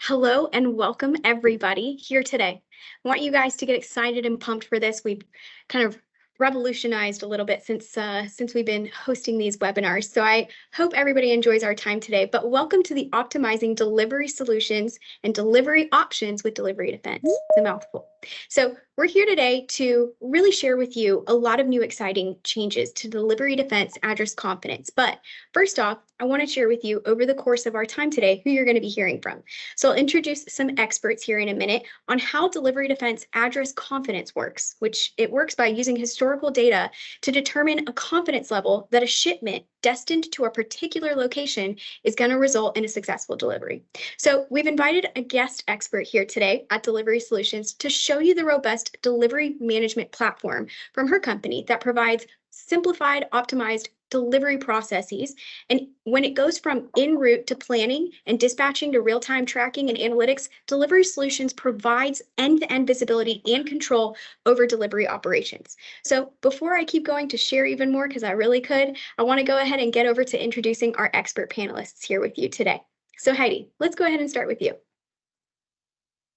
Hello and welcome everybody here today. I want you guys to get excited and pumped for this. We've kind of revolutionized a little bit since we've been hosting these webinars. So I hope everybody enjoys our time today. But welcome to the Optimizing Delivery Solutions and Delivery Options with Delivery Defense. It's a mouthful. So we're here today to really share with you a lot of new exciting changes to Delivery Defense Address Confidence. But first off, I want to share with you over the course of our time today who you're going to be hearing from. So I'll introduce some experts here in a minute on how Delivery Defense Address Confidence works, which it works by using historical data to determine a confidence level that a shipment destined to a particular location is going to result in a successful delivery. So we've invited a guest expert here today at Delivery Solutions to show you the robust delivery management platform from her company that provides simplified, optimized delivery processes. And when it goes from en route to planning and dispatching to real-time tracking and analytics, Delivery Solutions provides end-to-end visibility and control over delivery operations. So before I keep going to share even more, because I really could, I want to go ahead and get over to introducing our expert panelists here with you today. So Heidi, let's go ahead and start with you.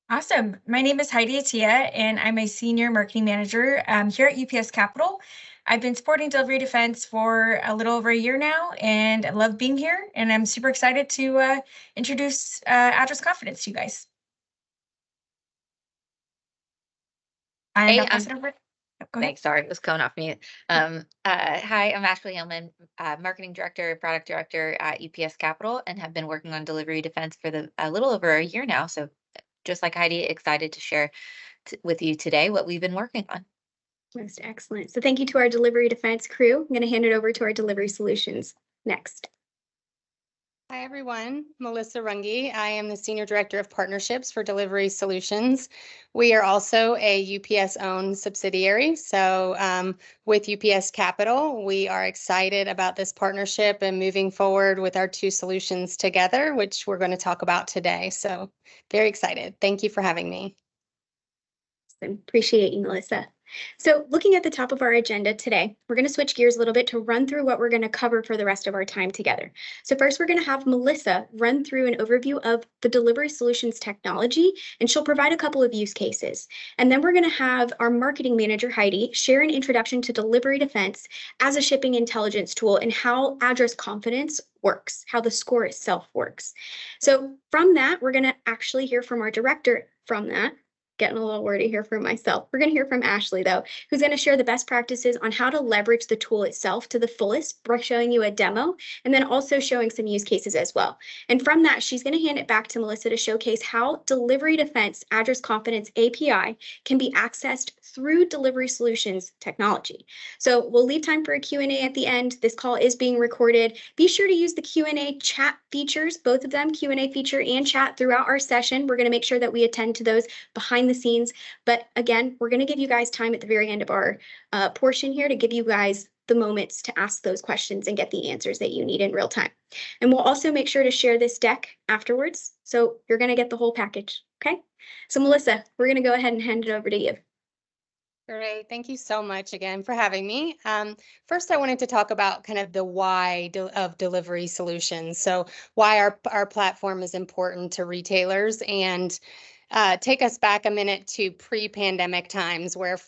Awesome. My name is Heidi Attia, and I'm a senior marketing manager here at UPS Capital. I've been supporting Delivery Defense for a little over a year now, and I love being here, and I'm super excited to introduce Address Confidence to you guys. Hey, I'll pass it over. Go ahead. Thanks. Sorry, it was coming off mute. Hi, I'm Ashley Hillman, Marketing Director, Product Director at UPS Capital, and have been working on Delivery Defense for a little over a year now. So just like Heidi, excited to share with you today what we've been working on. Most excellent. So thank you to our Delivery Defense crew. I'm going to hand it over to our Delivery Solutions next. Hi, everyone. Melissa Runge. I am the Senior Director of Partnerships for Delivery Solutions. We are also a UPS-owned subsidiary. So with UPS Capital, we are excited about this partnership and moving forward with our two solutions together, which we're going to talk about today. So very excited. Thank you for having me. Appreciate you, Melissa. So looking at the top of our agenda today, we're going to switch gears a little bit to run through what we're going to cover for the rest of our time together. So first, we're going to have Melissa run through an overview of the Delivery Solutions technology, and she'll provide a couple of use cases. And then we're going to have our marketing manager, Heidi, share an introduction to Delivery Defense as a shipping intelligence tool and how address confidence works, how the score itself works. So from that, we're going to actually hear from our director from that. Getting a little wordy here for myself. We're going to hear from Ashley, though, who's going to share the best practices on how to leverage the tool itself to the fullest by showing you a demo and then also showing some use cases as well. And from that, she's going to hand it back to Melissa to showcase how Delivery Defense Address Confidence API can be accessed through Delivery Solutions technology. So we'll leave time for a Q&A at the end. This call is being recorded. Be sure to use the Q&A chat features, both of them, Q&A feature and chat throughout our session. We're going to make sure that we attend to those behind the scenes. But again, we're going to give you guys time at the very end of our portion here to give you guys the moments to ask those questions and get the answers that you need in real time. And we'll also make sure to share this deck afterwards. So you're going to get the whole package. Okay. So Melissa, we're going to go ahead and hand it over to you. Great. Thank you so much again for having me. First, I wanted to talk about kind of the why of Delivery Solutions. So why our platform is important to retailers, and take us back a minute to pre-pandemic times where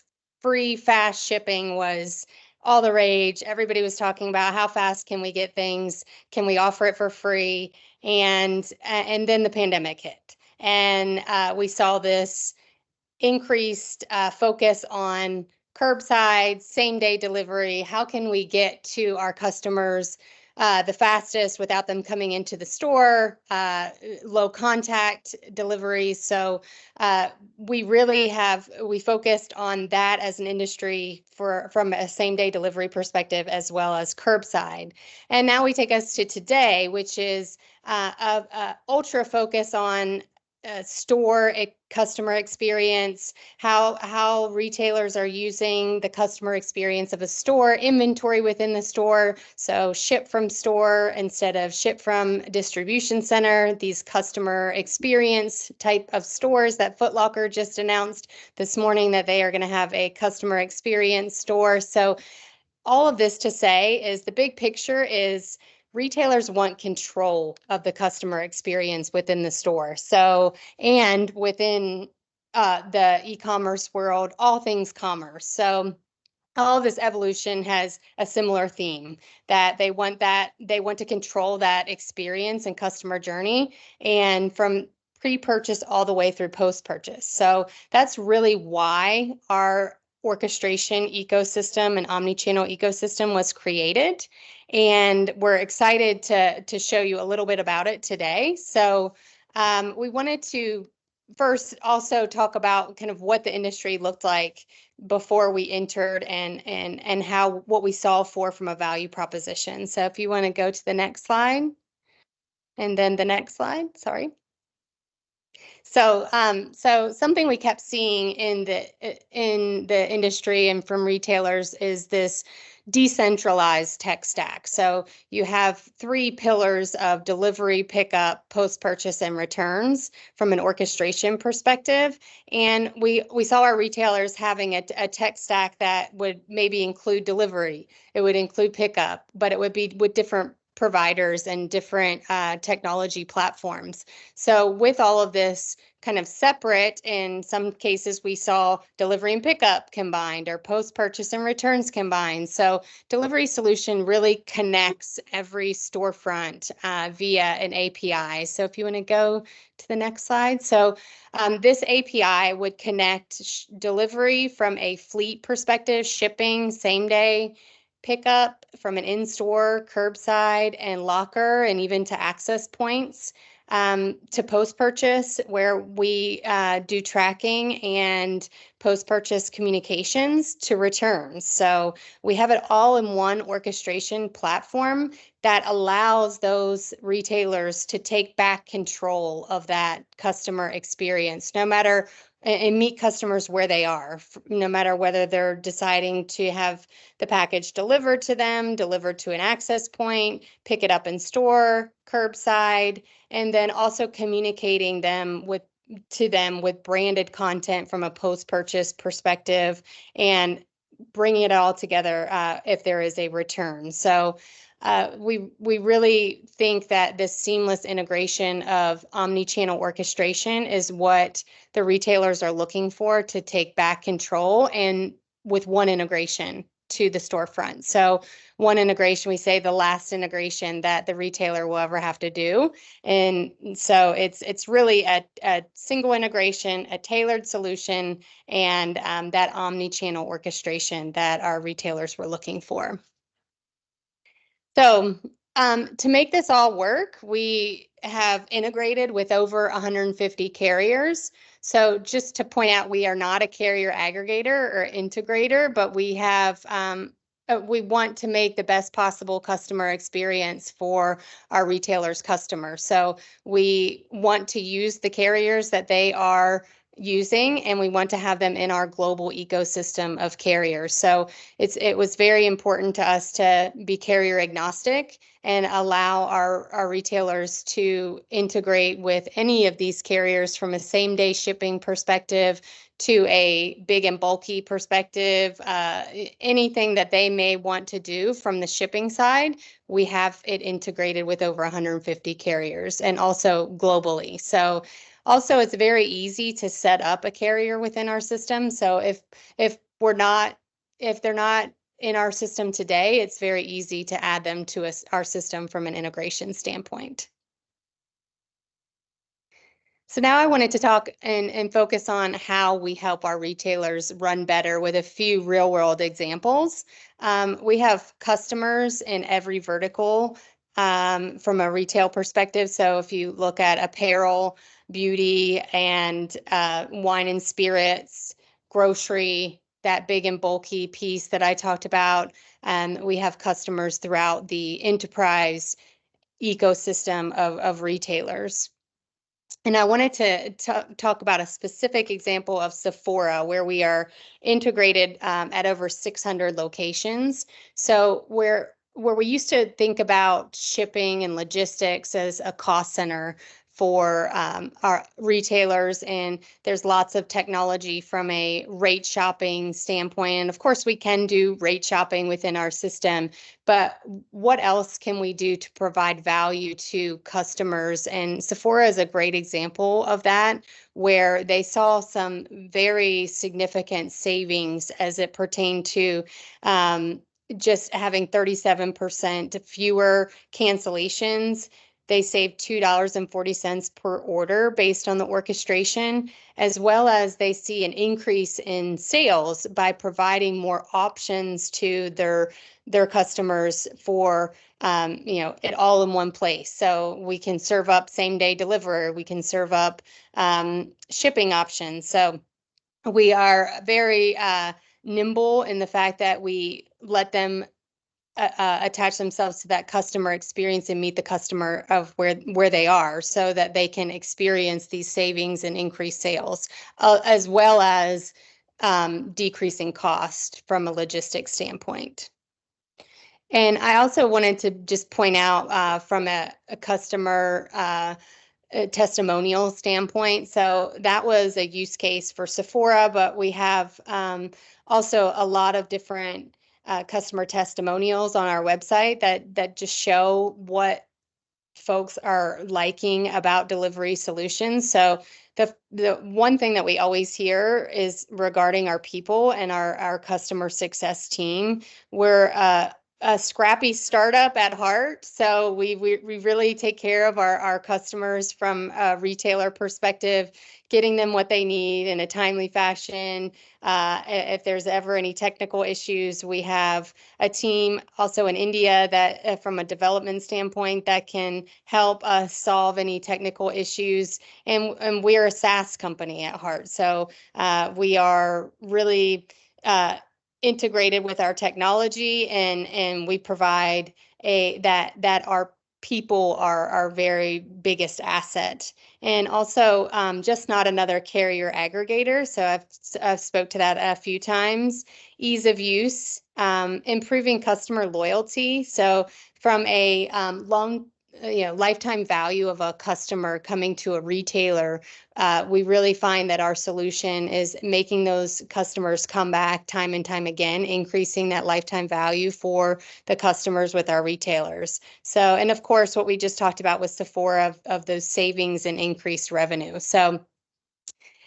free fast shipping was all the rage. Everybody was talking about how fast can we get things? Can we offer it for free? And then the pandemic hit, and we saw this increased focus on curbside, same-day delivery. How can we get to our customers the fastest without them coming into the store, low contact delivery. So we focused on that as an industry from a same-day delivery perspective as well as curbside. And now we take us to today, which is ultra focus on store customer experience, how retailers are using the customer experience of a store, inventory within the store. So ship from store instead of ship from distribution center, these customer experience type of stores that Foot Locker just announced this morning that they are going to have a customer experience store. So all of this to say is the big picture is retailers want control of the customer experience within the store. So, and within the e-commerce world, all things commerce. So all of this evolution has a similar theme, that they want to control that experience and customer journey, and from pre-purchase all the way through post-purchase. So that's really why our orchestration ecosystem and omni-channel ecosystem was created. And we're excited to show you a little bit about it today. So we wanted to first also talk about kind of what the industry looked like before we entered, and how what we solve for from a value proposition. So if you want to go to the next slide, and then the next slide, sorry. So, so something we kept seeing in the industry and from retailers is this decentralized tech stack. So you have three pillars of delivery, pickup, post-purchase, and returns from an orchestration perspective. And we saw our retailers having a tech stack that would maybe include delivery, it would include pickup, but it would be with different providers and different technology platforms. So with all of this kind of separate, in some cases we saw delivery and pickup combined, or post-purchase and returns combined. So delivery solution really connects every storefront via an API. So if you want to go to the next slide. So this API would connect delivery from a fleet perspective, shipping, same day, pickup from an in-store, curbside, and locker, and even to access points, to post-purchase, where we do tracking and post-purchase communications, to returns. So we have it all in one orchestration platform that allows those retailers to take back control of that customer experience, no matter, and meet customers where they are, no matter whether they're deciding to have the package delivered to them, delivered to an access point, pick it up in store, curbside, and then also communicating to them with branded content from a post-purchase perspective, and bringing it all together if there is a return. So we really think that this seamless integration of omni-channel orchestration is what the retailers are looking for to take back control, and with one integration to the storefront. So one integration, we say the last integration that the retailer will ever have to do. And so it's really a single integration, a tailored solution, and that omni-channel orchestration that our retailers were looking for. So to make this all work, we have integrated with over 150 carriers. So just to point out, we are not a carrier aggregator or integrator, but we have we want to make the best possible customer experience for our retailers' customers. So we want to use the carriers that they are using, and we want to have them in our global ecosystem of carriers. So it was very important to us to be carrier agnostic and allow our retailers to integrate with any of these carriers, from a same day shipping perspective to a big and bulky perspective. Anything that they may want to do from the shipping side, we have it integrated with over 150 carriers, and also globally. So also, it's very easy to set up a carrier within our system. So if they're not in our system today, it's very easy to add them to our system from an integration standpoint. So now I wanted to talk and focus on how we help our retailers run better with a few real world examples. We have customers in every vertical from a retail perspective. So if you look at apparel, beauty, and wine and spirits, grocery, that big and bulky piece that I talked about, we have customers throughout the enterprise ecosystem of retailers. And I wanted to talk about a specific example of Sephora, where we are integrated at over 600 locations. So where we used to think about shipping and logistics as a cost center for our retailers, and there's lots of technology from a rate shopping standpoint. And of course, we can do rate shopping within our system, but what else can we do to provide value to customers? And Sephora is a great example of that, where they saw some very significant savings as it pertained to just having 37% fewer cancellations. They saved $2.40 per order based on the orchestration, as well as they see an increase in sales by providing more options to their customers for it all in one place. So we can serve up same day delivery, we can serve up shipping options. So we are very nimble in the fact that we let them attach themselves to that customer experience and meet the customer of where they are, so that they can experience these savings and increased sales, as well as decreasing cost from a logistics standpoint. And I also wanted to just point out from a customer testimonial standpoint. So that was a use case for Sephora, but we have also a lot of different customer testimonials on our website that just show what folks are liking about delivery solutions. So the one thing that we always hear is regarding our people and our customer success team. We're a scrappy startup at heart. So we really take care of our customers from a retailer perspective, getting them what they need in a timely fashion. If there's ever any technical issues, we have a team also in India that from a development standpoint that can help us solve any technical issues. And we're a SaaS company at heart. So we are really integrated with our technology, and we provide that our people are our very biggest asset. And also just not another carrier aggregator. So I've spoke to that a few times. Ease of use, improving customer loyalty. So from a lifetime value of a customer coming to a retailer, we really find that our solution is making those customers come back time and time again, increasing that lifetime value for the customers with our retailers. So, and of course, what we just talked about with Sephora of those savings and increased revenue. So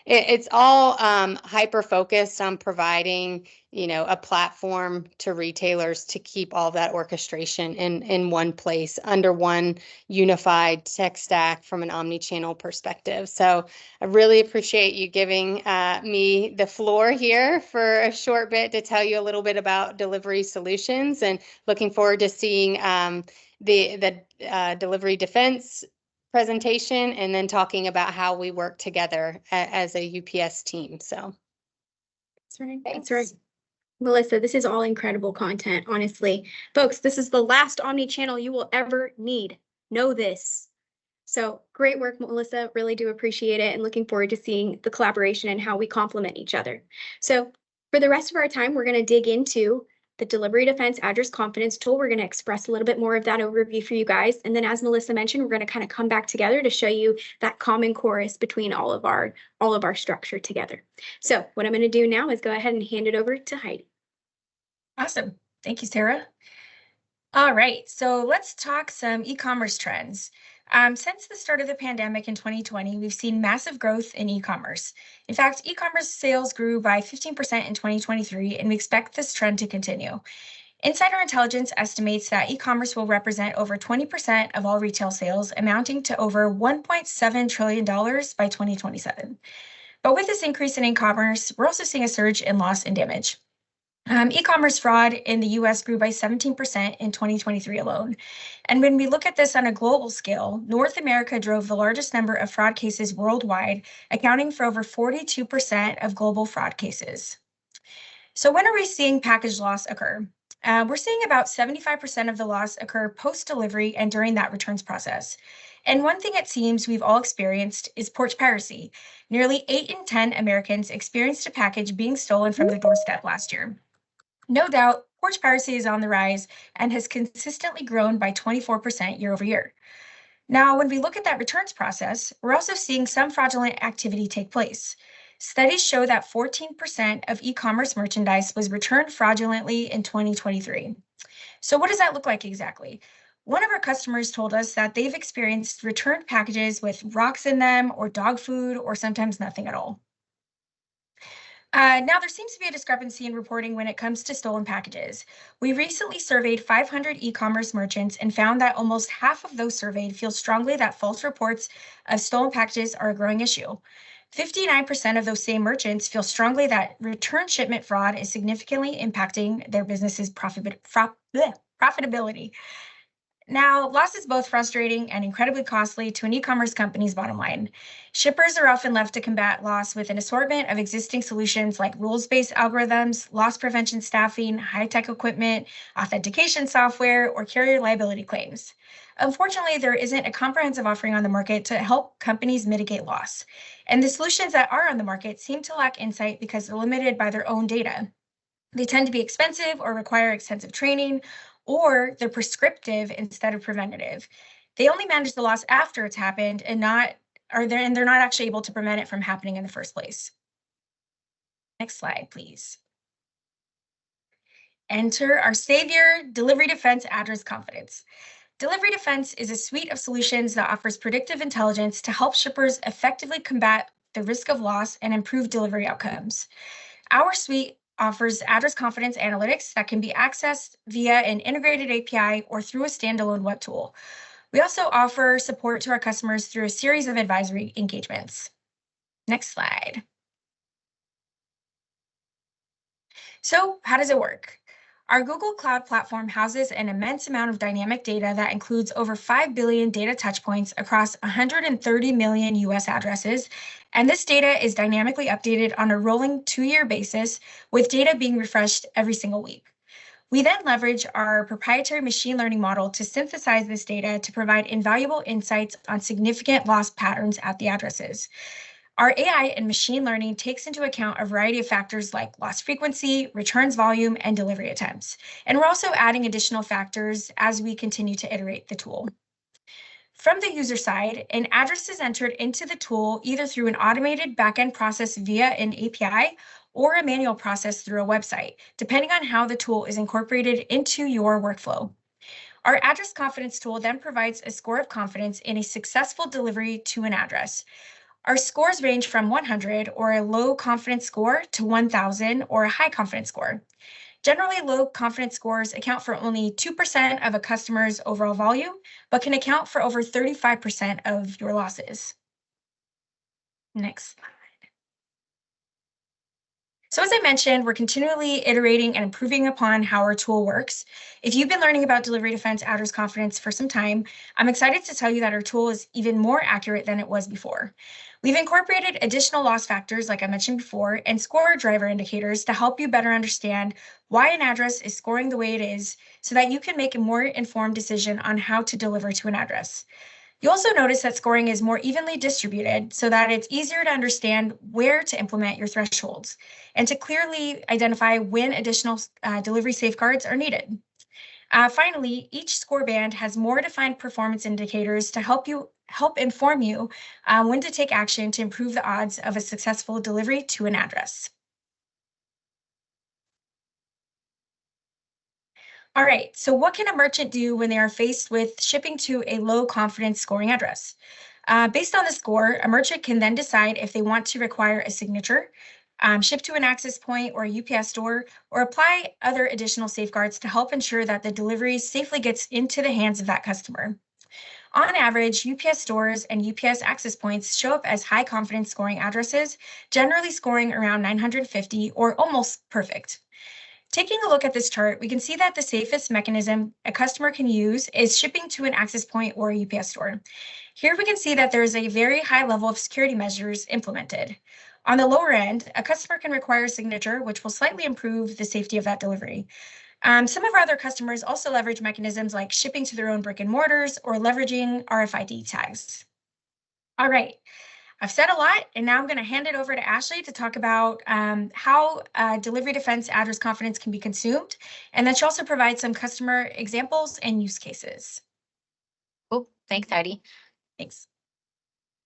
it's all hyper focused on providing, a platform to retailers to keep all that orchestration in one place under one unified tech stack from an omni-channel perspective. So I really appreciate you giving me the floor here for a short bit to tell you a little bit about delivery solutions, and looking forward to seeing the DeliveryDefense presentation, and then talking about how we work together as a UPS team. So that's right. That's right. Melissa, this is all incredible content, honestly. Folks, this is the last omni-channel you will ever need. Know this. So great work, Melissa. Really do appreciate it, and looking forward to seeing the collaboration and how we complement each other. So for the rest of our time, we're going to dig into the DeliveryDefense Address Confidence Tool. We're going to express a little bit more of that overview for you guys. And then, as Melissa mentioned, we're going to kind of come back together to show you that common chorus between all of our structure together. So what I'm going to do now is go ahead and hand it over to Heidi. Awesome. Thank you, Sarah. All right, so let's talk some e-commerce trends. Since the start of the pandemic in 2020, we've seen massive growth in e-commerce. In fact, e-commerce sales grew by 15% in 2023, and we expect this trend to continue. Insider Intelligence estimates that e-commerce will represent over 20% of all retail sales, amounting to over $1.7 trillion by 2027. But with this increase in e-commerce, we're also seeing a surge in loss and damage. E-commerce fraud in the US grew by 17% in 2023 alone. And when we look at this on a global scale, North America drove the largest number of fraud cases worldwide, accounting for over 42% of global fraud cases. So when are we seeing package loss occur? We're seeing about 75% of the loss occur post-delivery and during that returns process. And one thing it seems we've all experienced is porch piracy. Nearly 8 in 10 Americans experienced a package being stolen from their doorstep last year. No doubt, porch piracy is on the rise and has consistently grown by 24% year over year. Now, when we look at that returns process, we're also seeing some fraudulent activity take place. Studies show that 14% of e-commerce merchandise was returned fraudulently in 2023. So what does that look like exactly? One of our customers told us that they've experienced returned packages with rocks in them or dog food or sometimes nothing at all. Now, there seems to be a discrepancy in reporting when it comes to stolen packages. We recently surveyed 500 e-commerce merchants and found that almost half of those surveyed feel strongly that false reports of stolen packages are a growing issue. 59% of those same merchants feel strongly that return shipment fraud is significantly impacting their business's profitability. Now, loss is both frustrating and incredibly costly to an e-commerce company's bottom line. Shippers are often left to combat loss with an assortment of existing solutions like rules-based algorithms, loss prevention staffing, high-tech equipment, authentication software, or carrier liability claims. Unfortunately, there isn't a comprehensive offering on the market to help companies mitigate loss. And the solutions that are on the market seem to lack insight because they're limited by their own data. They tend to be expensive or require extensive training, or they're prescriptive instead of preventative. They only manage the loss after it's happened and they're not actually able to prevent it from happening in the first place. Next slide, please. Enter our savior, DeliveryDefense Address Confidence. DeliveryDefense is a suite of solutions that offers predictive intelligence to help shippers effectively combat the risk of loss and improve delivery outcomes. Our suite offers address confidence analytics that can be accessed via an integrated API or through a standalone web tool. We also offer support to our customers through a series of advisory engagements. Next slide. So how does it work? Our Google Cloud platform houses an immense amount of dynamic data that includes over 5 billion data touchpoints across 130 million US addresses. And this data is dynamically updated on a rolling 2-year basis, with data being refreshed every single week. We then leverage our proprietary machine learning model to synthesize this data to provide invaluable insights on significant loss patterns at the addresses. Our AI and machine learning takes into account a variety of factors like loss frequency, returns volume, and delivery attempts. And we're also adding additional factors as we continue to iterate the tool. From the user side, an address is entered into the tool either through an automated backend process via an API or a manual process through a website, depending on how the tool is incorporated into your workflow. Our address confidence tool then provides a score of confidence in a successful delivery to an address. Our scores range from 100 or a low confidence score to 1,000 or a high confidence score. Generally, low confidence scores account for only 2% of a customer's overall volume, but can account for over 35% of your losses. Next slide. So as I mentioned, we're continually iterating and improving upon how our tool works. If you've been learning about DeliveryDefense Address Confidence for some time, I'm excited to tell you that our tool is even more accurate than it was before. We've incorporated additional loss factors, like I mentioned before, and score driver indicators to help you better understand why an address is scoring the way it is so that you can make a more informed decision on how to deliver to an address. You'll also notice that scoring is more evenly distributed so that it's easier to understand where to implement your thresholds and to clearly identify when additional delivery safeguards are needed. Finally, each score band has more defined performance indicators to help inform you when to take action to improve the odds of a successful delivery to an address. All right, so what can a merchant do when they are faced with shipping to a low confidence scoring address? Based on the score, a merchant can then decide if they want to require a signature, ship to an access point or a UPS store, or apply other additional safeguards to help ensure that the delivery safely gets into the hands of that customer. On average, UPS stores and UPS access points show up as high confidence scoring addresses, generally scoring around 950 or almost perfect. Taking a look at this chart, we can see that the safest mechanism a customer can use is shipping to an access point or a UPS store. Here we can see that there is a very high level of security measures implemented. On the lower end, a customer can require a signature, which will slightly improve the safety of that delivery. Some of our other customers also leverage mechanisms like shipping to their own brick and mortars or leveraging RFID tags. All right. I've said a lot, and now I'm going to hand it over to Ashley to talk about how DeliveryDefense Address Confidence can be consumed, and then she'll also provide some customer examples and use cases. Cool. Thanks, Heidi. Thanks.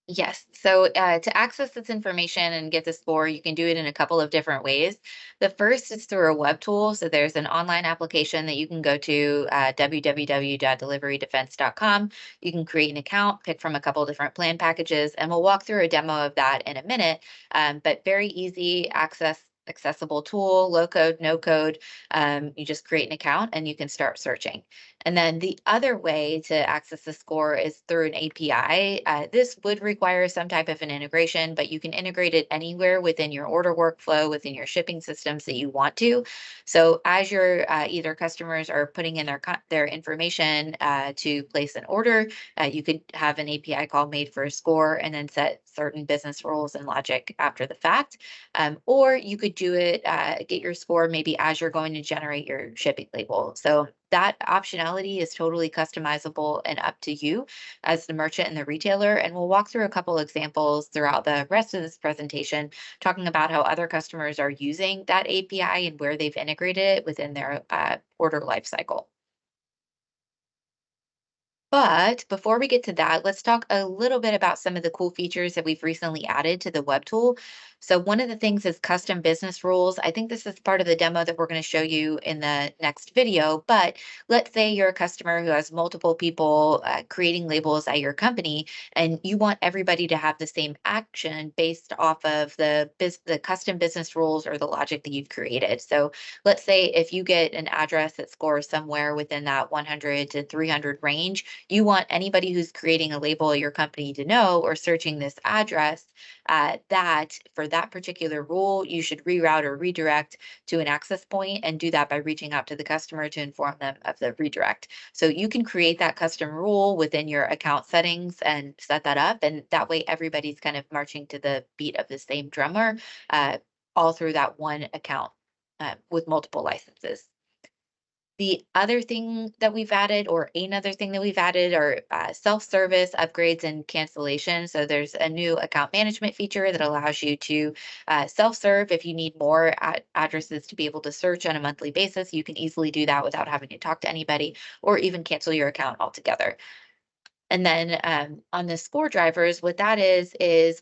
Yes. So to access this information and get the score, you can do it in a couple of different ways. The first is through a web tool. So there's an online application that you can go to, www.deliverydefense.com. You can create an account, pick from a couple of different plan packages, and we'll walk through a demo of that in a minute. But very easy accessible tool, low code, no code. You just create an account and you can start searching. And then the other way to access the score is through an API. This would require some type of an integration, but you can integrate it anywhere within your order workflow, within your shipping systems that you want to. So as your either customers are putting in their information to place an order, you could have an API call made for a score and then set certain business rules and logic after the fact. Or you could do it, get your score maybe as you're going to generate your shipping label. So that optionality is totally customizable and up to you as the merchant and the retailer. And we'll walk through a couple examples throughout the rest of this presentation, talking about how other customers are using that API and where they've integrated it within their order lifecycle. But before we get to that, let's talk a little bit about some of the cool features that we've recently added to the web tool. So one of the things is custom business rules. I think this is part of the demo that we're going to show you in the next video. But let's say you're a customer who has multiple people creating labels at your company, and you want everybody to have the same action based off of the custom business rules or the logic that you've created. So let's say if you get an address that scores somewhere within that 100 to 300 range, you want anybody who's creating a label at your company to know, or searching this address, that for that particular rule, you should reroute or redirect to an access point, and do that by reaching out to the customer to inform them of the redirect. So you can create that custom rule within your account settings and set that up. And that way everybody's kind of marching to the beat of the same drummer, all through that one account with multiple licenses. The other thing that we've added, or another thing that we've added, are self-service upgrades and cancellation. So there's a new account management feature that allows you to self-serve. If you need more addresses to be able to search on a monthly basis, you can easily do that without having to talk to anybody, or even cancel your account altogether. And then on the score drivers, what that is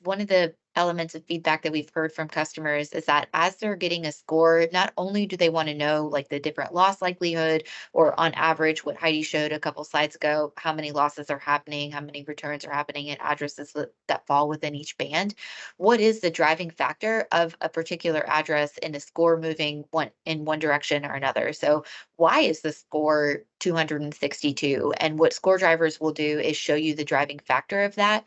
one of the elements of feedback that we've heard from customers is that as they're getting a score, not only do they want to know like the different loss likelihood, or on average, what Heidi showed a couple slides ago, how many losses are happening, how many returns are happening, and addresses that fall within each band. What is the driving factor of a particular address in a score moving in one direction or another? So why is the score 262? And what score drivers will do is show you the driving factor of that.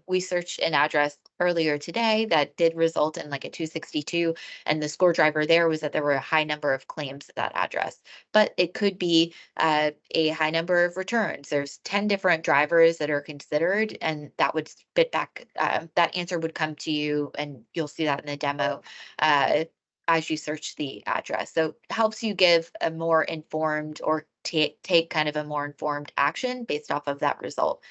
We searched an address earlier today that did result in like a 262, and the score driver there was that there were a high number of claims at that address. But it could be a high number of returns. There's 10 different drivers that are considered, and that would spit back, that answer would come to you, and you'll see that in the demo as you search the address. So it helps you give a more informed, or take kind of a more informed action based off of that result.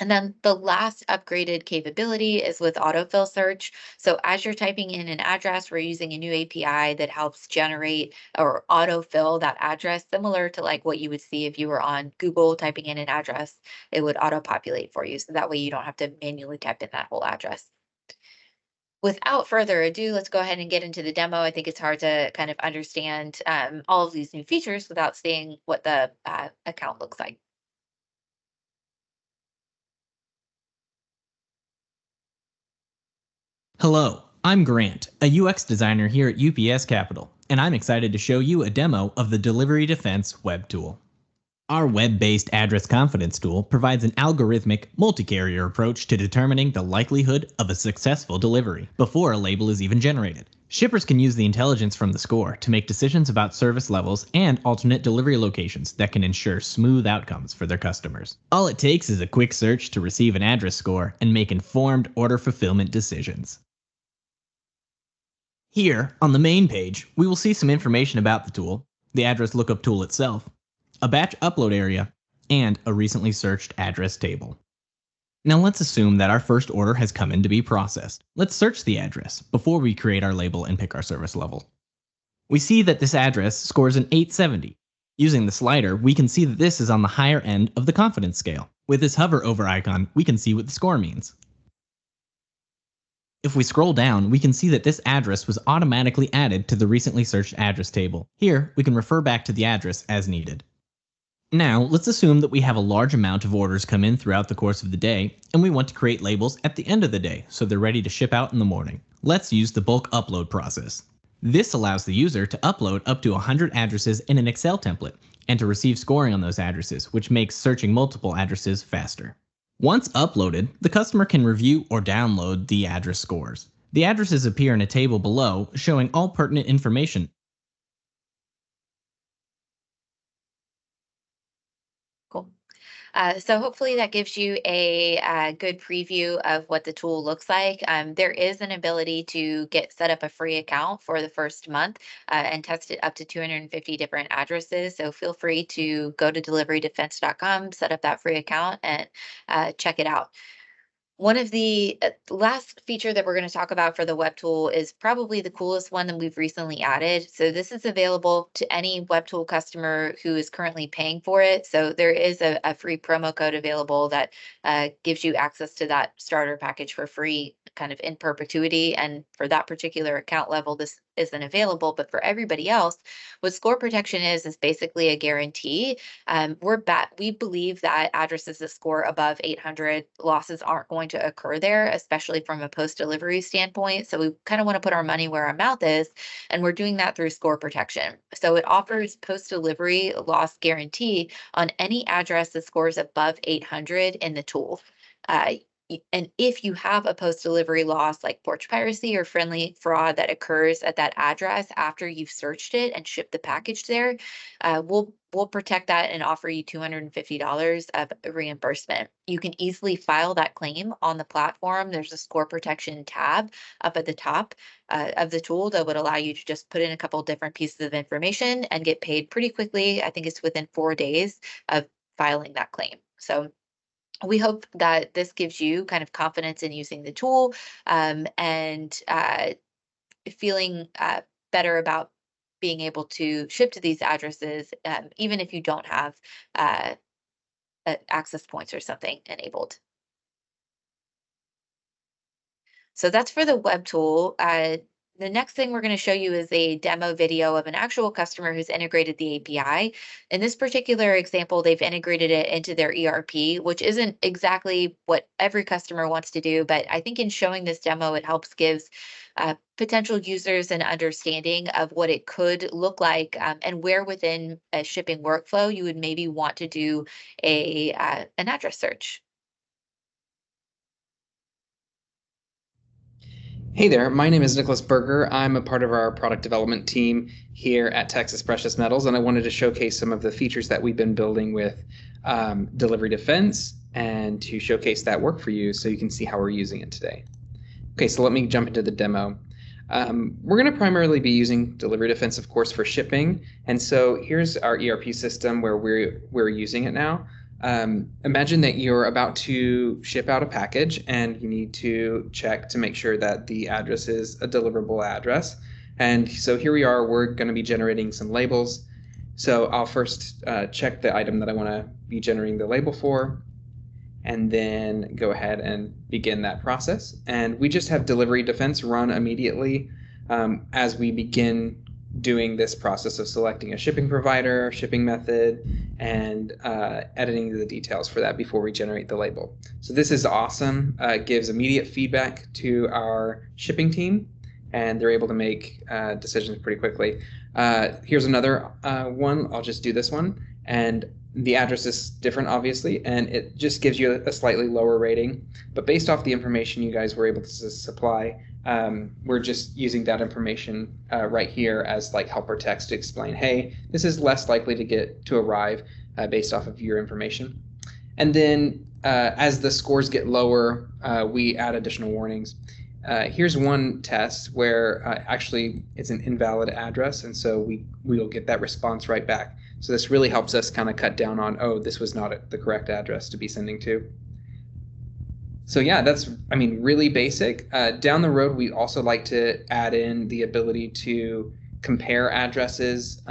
And then the last upgraded capability is with autofill search. So as you're typing in an address, we're using a new API that helps generate or autofill that address, similar to like what you would see if you were on Google typing in an address. It would auto-populate for you. So that way you don't have to manually type in that whole address. Without further ado, let's go ahead and get into the demo. I think it's hard to kind of understand all of these new features without seeing what the account looks like. Hello, I'm Grant, a UX designer here at UPS Capital, and I'm excited to show you a demo of the DeliveryDefense web tool. Our web-based address confidence tool provides an algorithmic, multi-carrier approach to determining the likelihood of a successful delivery before a label is even generated. Shippers can use the intelligence from the score to make decisions about service levels and alternate delivery locations that can ensure smooth outcomes for their customers. All it takes is a quick search to receive an address score and make informed order fulfillment decisions. Here, on the main page, we will see some information about the tool, the address lookup tool itself, a batch upload area, and a recently searched address table. Now let's assume that our first order has come in to be processed. Let's search the address before we create our label and pick our service level. We see that this address scores an 870. Using the slider, we can see that this is on the higher end of the confidence scale. With this hover over icon, we can see what the score means. If we scroll down, we can see that this address was automatically added to the recently searched address table. Here, we can refer back to the address as needed. Now, let's assume that we have a large amount of orders come in throughout the course of the day, and we want to create labels at the end of the day so they're ready to ship out in the morning. Let's use the bulk upload process. This allows the user to upload up to 100 addresses in an Excel template and to receive scoring on those addresses, which makes searching multiple addresses faster. Once uploaded, the customer can review or download the address scores. The addresses appear in a table below showing all pertinent information. Cool. So hopefully that gives you a good preview of what the tool looks like. There is an ability to set up a free account for the first month and test it up to 250 different addresses. So feel free to go to DeliveryDefense.com, set up that free account, and check it out. One of the last feature that we're going to talk about for the web tool is probably the coolest one that we've recently added. So this is available to any web tool customer who is currently paying for it. So there is a free promo code available that gives you access to that starter package for free, kind of in perpetuity. And for that particular account level, this isn't available. But for everybody else, what score protection is basically a guarantee. We believe that addresses that score above 800, losses aren't going to occur there, especially from a post-delivery standpoint. So we kind of want to put our money where our mouth is, and we're doing that through score protection. So it offers post-delivery loss guarantee on any address that scores above 800 in the tool. And if you have a post-delivery loss like porch piracy or friendly fraud that occurs at that address after you've searched it and shipped the package there, we'll protect that and offer you $250 of reimbursement. You can easily file that claim on the platform. There's a score protection tab up at the top of the tool that would allow you to just put in a couple different pieces of information and get paid pretty quickly. I think it's within 4 days of filing that claim. So we hope that this gives you kind of confidence in using the tool and feeling better about being able to ship to these addresses, even if you don't have access points or something enabled. So that's for the web tool. The next thing we're going to show you is a demo video of an actual customer who's integrated the API. In this particular example, they've integrated it into their ERP, which isn't exactly what every customer wants to do, but I think in showing this demo, it helps gives potential users an understanding of what it could look like and where within a shipping workflow you would maybe want to do an address search. Hey there, my name is Nicholas Berger. I'm a part of our product development team here at Texas Precious Metals, and I wanted to showcase some of the features that we've been building with Delivery Defense and to showcase that work for you so you can see how we're using it today. Okay, so let me jump into the demo. We're going to primarily be using Delivery Defense, of course, for shipping, and so here's our ERP system where we're using it now. Imagine that you're about to ship out a package and you need to check to make sure that the address is a deliverable address. And so here we are, we're going to be generating some labels. So I'll first check the item that I want to be generating the label for, and then go ahead and begin that process. And we just have Delivery Defense run immediately as we begin doing this process of selecting a shipping provider, shipping method, and editing the details for that before we generate the label. So this is awesome. It gives immediate feedback to our shipping team, and they're able to make decisions pretty quickly. Here's another one. I'll just do this one. And the address is different, obviously, and it just gives you a slightly lower rating. But based off the information you guys were able to supply, we're just using that information right here as like helper text to explain, hey, this is less likely to arrive based off of your information. And then as the scores get lower, we add additional warnings. Here's one test where actually it's an invalid address, and so we'll get that response right back. So this really helps us kind of cut down on, oh, this was not the correct address to be sending to. So yeah, that's, I mean, really basic. Down the road, we also like to add in the ability to compare addresses.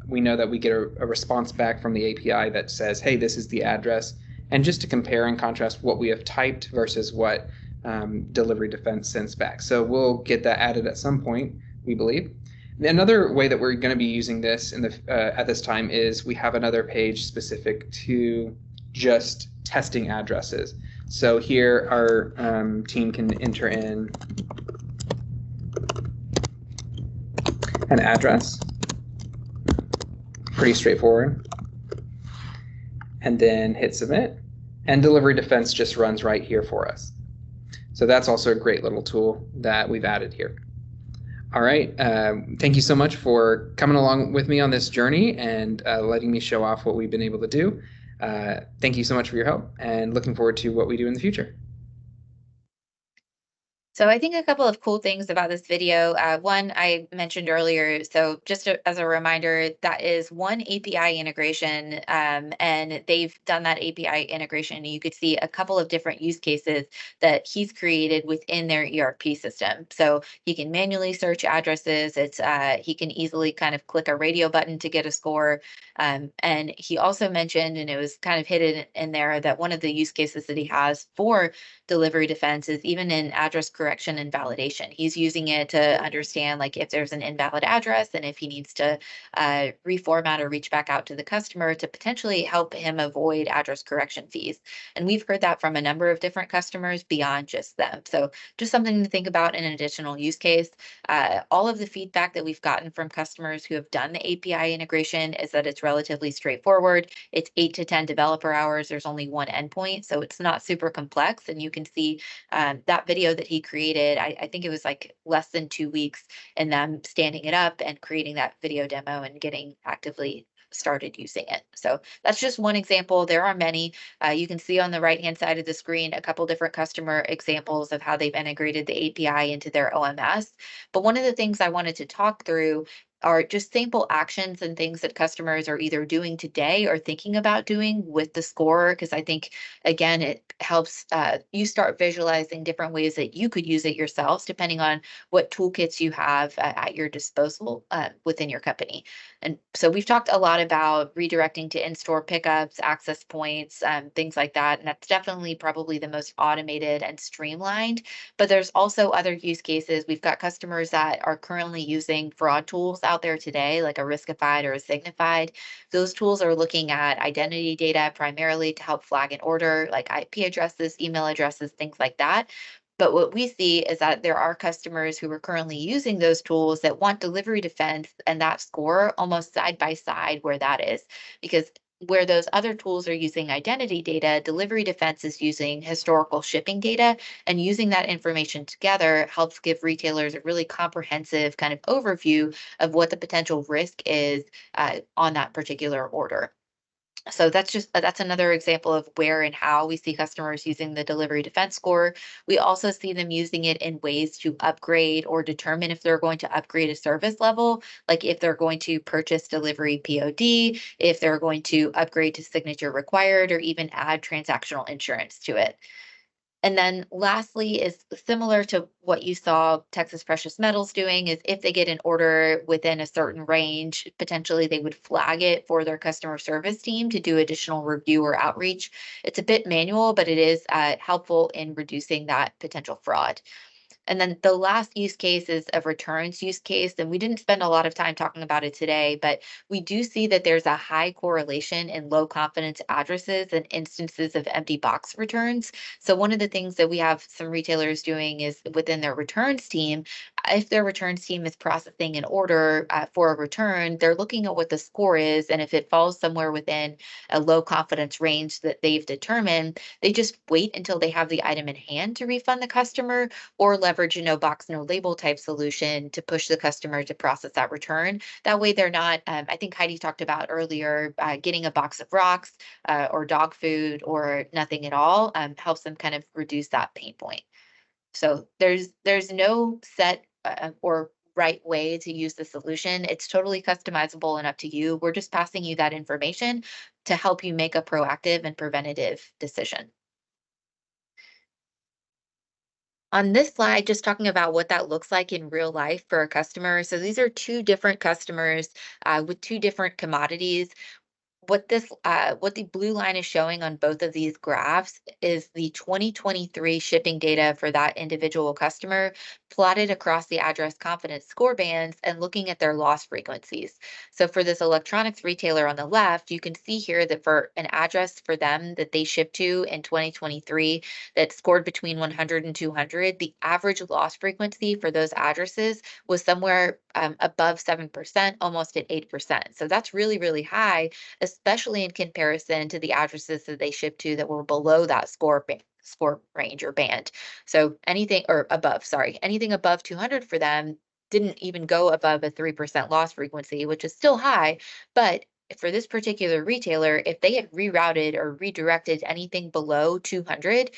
We know that we get a response back from the API that says, hey, this is the address. And just to compare and contrast what we have typed versus what DeliveryDefense sends back. So we'll get that added at some point, we believe. Another way that we're going to be using this at this time is we have another page specific to just testing addresses. So here our team can enter in an address, pretty straightforward, and then hit submit, and DeliveryDefense just runs right here for us. So that's also a great little tool that we've added here. All right, thank you so much for coming along with me on this journey and letting me show off what we've been able to do. Thank you so much for your help, and looking forward to what we do in the future. So I think a couple of cool things about this video. One I mentioned earlier, so just as a reminder, that is one API integration, and they've done that API integration. You could see a couple of different use cases that he's created within their ERP system. So he can manually search addresses. He can easily kind of click a radio button to get a score. And he also mentioned, and it was kind of hidden in there, that one of the use cases that he has for DeliveryDefense is even in address correction and validation. He's using it to understand like if there's an invalid address and if he needs to reformat or reach back out to the customer to potentially help him avoid address correction fees. And we've heard that from a number of different customers beyond just them. So just something to think about in an additional use case. All of the feedback that we've gotten from customers who have done the API integration is that it's relatively straightforward. It's 8 to 10 developer hours. There's only one endpoint, so it's not super complex. And you can see that video that he created, I think it was like less than 2 weeks in them standing it up and creating that video demo and getting actively started using it. So that's just one example. There are many. You can see on the right-hand side of the screen a couple different customer examples of how they've integrated the API into their OMS. But one of the things I wanted to talk through are just sample actions and things that customers are either doing today or thinking about doing with the scorer, because I think, again, it helps you start visualizing different ways that you could use it yourselves, depending on what toolkits you have at your disposal within your company. And so we've talked a lot about redirecting to in-store pickups, access points, things like that. And that's definitely probably the most automated and streamlined. But there's also other use cases. We've got customers that are currently using fraud tools out there today, like a Riskified or a Signified. Those tools are looking at identity data primarily to help flag an order, like IP addresses, email addresses, things like that. But what we see is that there are customers who are currently using those tools that want DeliveryDefense and that score almost side by side where that is, because where those other tools are using identity data, DeliveryDefense is using historical shipping data, and using that information together helps give retailers a really comprehensive kind of overview of what the potential risk is on that particular order. So that's another example of where and how we see customers using the DeliveryDefense score. We also see them using it in ways to upgrade or determine if they're going to upgrade a service level, like if they're going to purchase delivery POD, if they're going to upgrade to signature required, or even add transactional insurance to it. And then lastly is similar to what you saw Texas Precious Metals doing, is if they get an order within a certain range, potentially they would flag it for their customer service team to do additional review or outreach. It's a bit manual, but it is helpful in reducing that potential fraud. And then the last use case is a returns use case. And we didn't spend a lot of time talking about it today, but we do see that there's a high correlation in low confidence addresses and instances of empty box returns. So one of the things that we have some retailers doing is within their returns team, if their returns team is processing an order for a return, they're looking at what the score is. And if it falls somewhere within a low confidence range that they've determined, they just wait until they have the item in hand to refund the customer, or leverage a no box, no label type solution to push the customer to process that return. That way they're not, I think Heidi talked about earlier, getting a box of rocks or dog food or nothing at all helps them kind of reduce that pain point. So there's no set or right way to use the solution. It's totally customizable and up to you. We're just passing you that information to help you make a proactive and preventative decision. On this slide, just talking about what that looks like in real life for a customer. So these are two different customers with two different commodities. What the blue line is showing on both of these graphs is the 2023 shipping data for that individual customer plotted across the address confidence score bands and looking at their loss frequencies. So for this electronics retailer on the left, you can see here that for an address for them that they shipped to in 2023 that scored between 100 and 200, the average loss frequency for those addresses was somewhere above 7%, almost at 8%. So that's really, really high, especially in comparison to the addresses that they shipped to that were below that score range or band. So anything or above, sorry, anything above 200 for them didn't even go above a 3% loss frequency, which is still high. But for this particular retailer, if they had rerouted or redirected anything below 200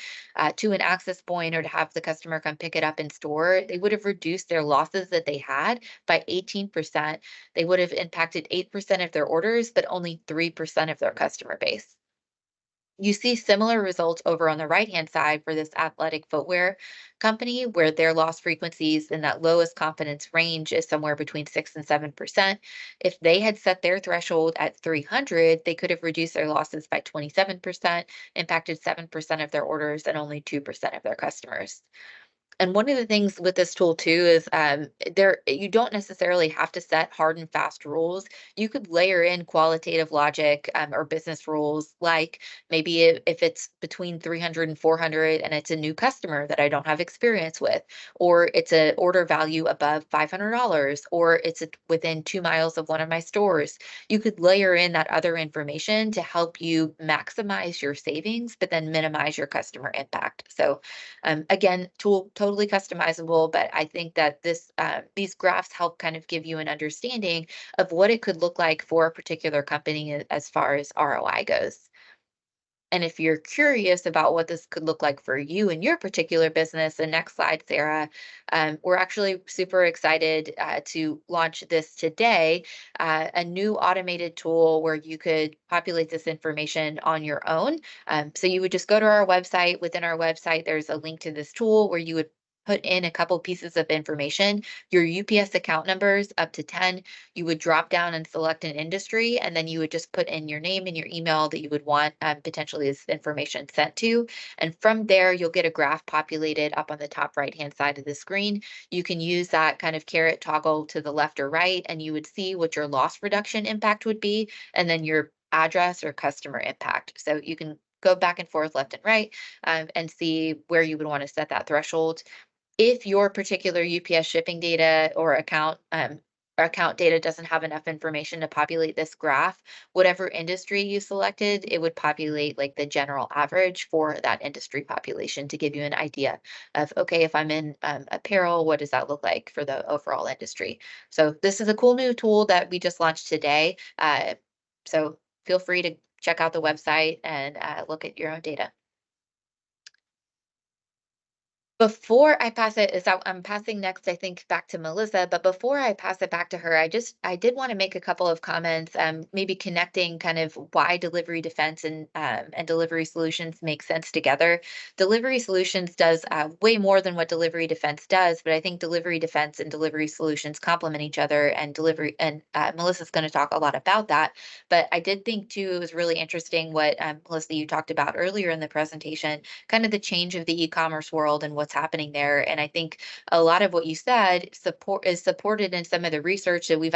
to an access point or to have the customer come pick it up in store, they would have reduced their losses that they had by 18%. They would have impacted 8% of their orders, but only 3% of their customer base. You see similar results over on the right-hand side for this athletic footwear company, where their loss frequencies in that lowest confidence range is somewhere between 6 and 7%. If they had set their threshold at 300, they could have reduced their losses by 27%, impacted 7% of their orders, and only 2% of their customers. And one of the things with this tool too is there you don't necessarily have to set hard and fast rules. You could layer in qualitative logic or business rules, like maybe if it's between 300 and 400 and it's a new customer that I don't have experience with, or it's an order value above $500, or it's within 2 miles of one of my stores. You could layer in that other information to help you maximize your savings, but then minimize your customer impact. So again, tool totally customizable, but I think that these graphs help kind of give you an understanding of what it could look like for a particular company as far as ROI goes. And if you're curious about what this could look like for you and your particular business, the next slide, Sarah, we're actually super excited to launch this today, a new automated tool where you could populate this information on your own. So you would just go to our website. Within our website, there's a link to this tool where you would put in a couple pieces of information, your UPS account numbers up to 10. You would drop down and select an industry, and then you would just put in your name and your email that you would want potentially this information sent to. And from there, you'll get a graph populated up on the top right-hand side of the screen. You can use that kind of caret toggle to the left or right, and you would see what your loss reduction impact would be, and then your address or customer impact. So you can go back and forth left and right and see where you would want to set that threshold. If your particular UPS shipping data or account data doesn't have enough information to populate this graph, whatever industry you selected, it would populate like the general average for that industry population to give you an idea of, okay, if I'm in apparel, what does that look like for the overall industry? So this is a cool new tool that we just launched today. So feel free to check out the website and look at your own data. Before I pass it, I'm passing next, I think, back to Melissa, but before I pass it back to her, I did want to make a couple of comments, maybe connecting kind of why delivery defense and delivery solutions make sense together. Delivery solutions does way more than what delivery defense does, but I think delivery defense and delivery solutions complement each other, and Melissa's going to talk a lot about that. But I did think too, it was really interesting what Melissa, you talked about earlier in the presentation, kind of the change of the e-commerce world and what's happening there. And I think a lot of what you said is supported in some of the research that we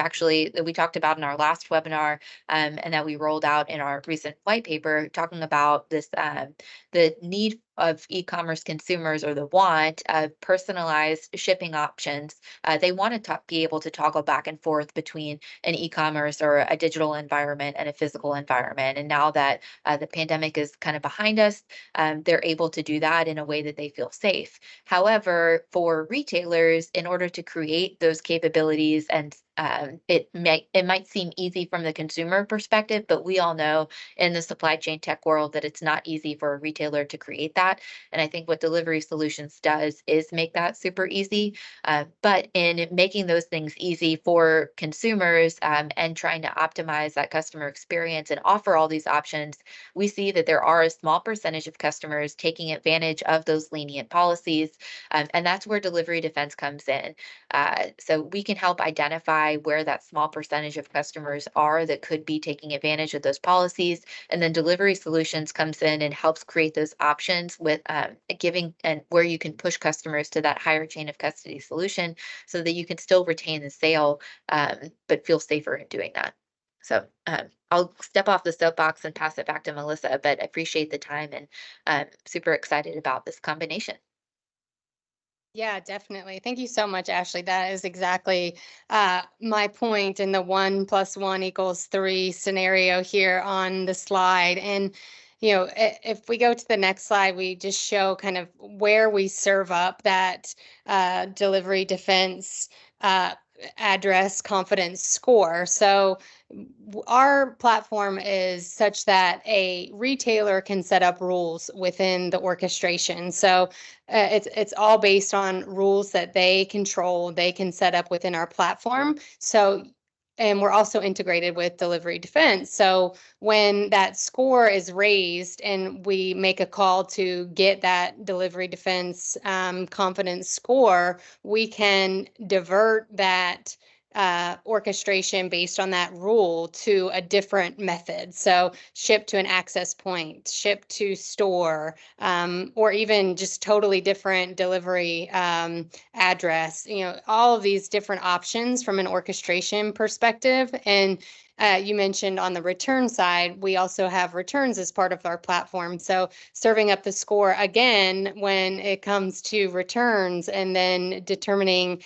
talked about in our last webinar, and that we rolled out in our recent white paper, talking about this the need of e-commerce consumers, or the want of personalized shipping options. They want to be able to toggle back and forth between an e-commerce or a digital environment and a physical environment. And now that the pandemic is kind of behind us, they're able to do that in a way that they feel safe. However, for retailers, in order to create those capabilities and it might seem easy from the consumer perspective, but we all know in the supply chain tech world that it's not easy for a retailer to create that. And I think what Delivery Solutions does is make that super easy. But in making those things easy for consumers and trying to optimize that customer experience and offer all these options, we see that there are a small percentage of customers taking advantage of those lenient policies. And that's where Delivery Defense comes in. So we can help identify where that small percentage of customers are that could be taking advantage of those policies. And then Delivery Solutions comes in and helps create those options with giving and where you can push customers to that higher chain of custody solution so that you can still retain the sale, but feel safer in doing that. So I'll step off the soapbox and pass it back to Melissa, but I appreciate the time and super excited about this combination. Yeah, definitely. Thank you so much, Ashley. That is exactly my point in the 1 + 1 = 3 scenario here on the slide. And, if we go to the next slide, we just show kind of where we serve up that Delivery Defense address confidence score. So our platform is such that a retailer can set up rules within the orchestration. So it's all based on rules that they control, they can set up within our platform. So, and we're also integrated with Delivery Defense. So when that score is raised and we make a call to get that Delivery Defense confidence score, we can divert that orchestration based on that rule to a different method. So ship to an access point, ship to store, or even just totally different delivery address, all of these different options from an orchestration perspective. And you mentioned on the return side, we also have returns as part of our platform. So serving up the score again when it comes to returns and then determining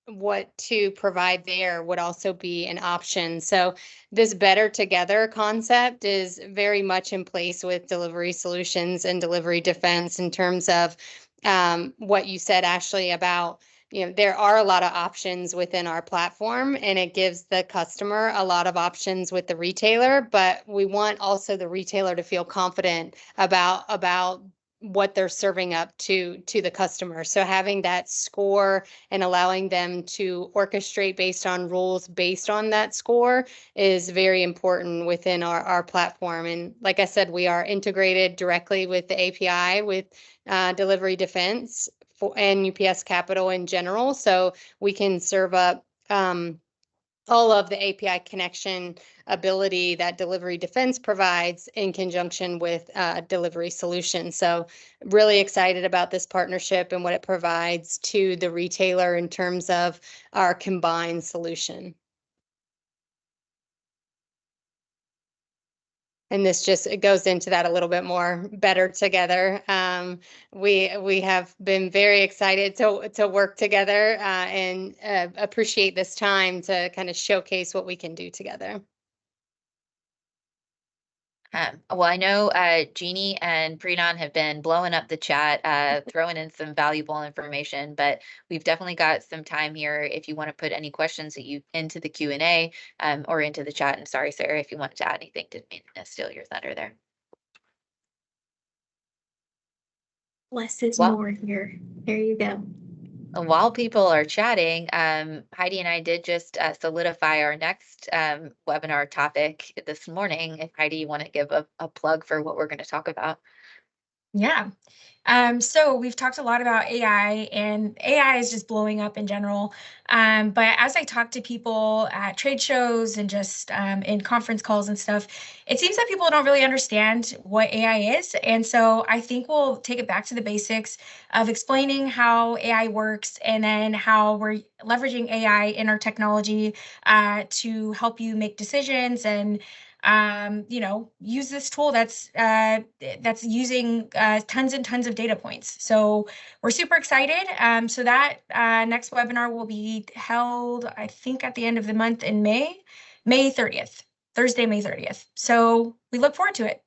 what to provide there would also be an option. So this better together concept is very much in place with Delivery Solutions and Delivery Defense in terms of what you said, Ashley, about there are a lot of options within our platform, and it gives the customer a lot of options with the retailer, but we want also the retailer to feel confident about what they're serving up to the customer. So having that score and allowing them to orchestrate based on rules based on that score is very important within our platform. And like I said, we are integrated directly with the API with Delivery Defense and UPS Capital in general. So we can serve up all of the API connection ability that Delivery Defense provides in conjunction with Delivery Solutions. So really excited about this partnership and what it provides to the retailer in terms of our combined solution. And this just, it goes into that a little bit more better together. We have been very excited to work together and appreciate this time to kind of showcase what we can do together. Well, I know Jeannie and Prenon have been blowing up the chat, throwing in some valuable information, but we've definitely got some time here if you want to put any questions that you into the Q&A or into the chat. And sorry, Sarah, if you wanted to add anything, didn't mean to steal your thunder there. Less is more here. There you go. While people are chatting, Heidi and I did just solidify our next webinar topic this morning. If Heidi, you want to give a plug for what we're going to talk about? Yeah. So we've talked a lot about AI, and AI is just blowing up in general. But as I talk to people at trade shows and just in conference calls and stuff, it seems that people don't really understand what AI is. And so I think we'll take it back to the basics of explaining how AI works and then how we're leveraging AI in our technology to help you make decisions and use this tool that's using tons and tons of data points. So we're super excited. So that next webinar will be held, I think, at the end of the month in May 30th, Thursday, May 30th. So we look forward to it.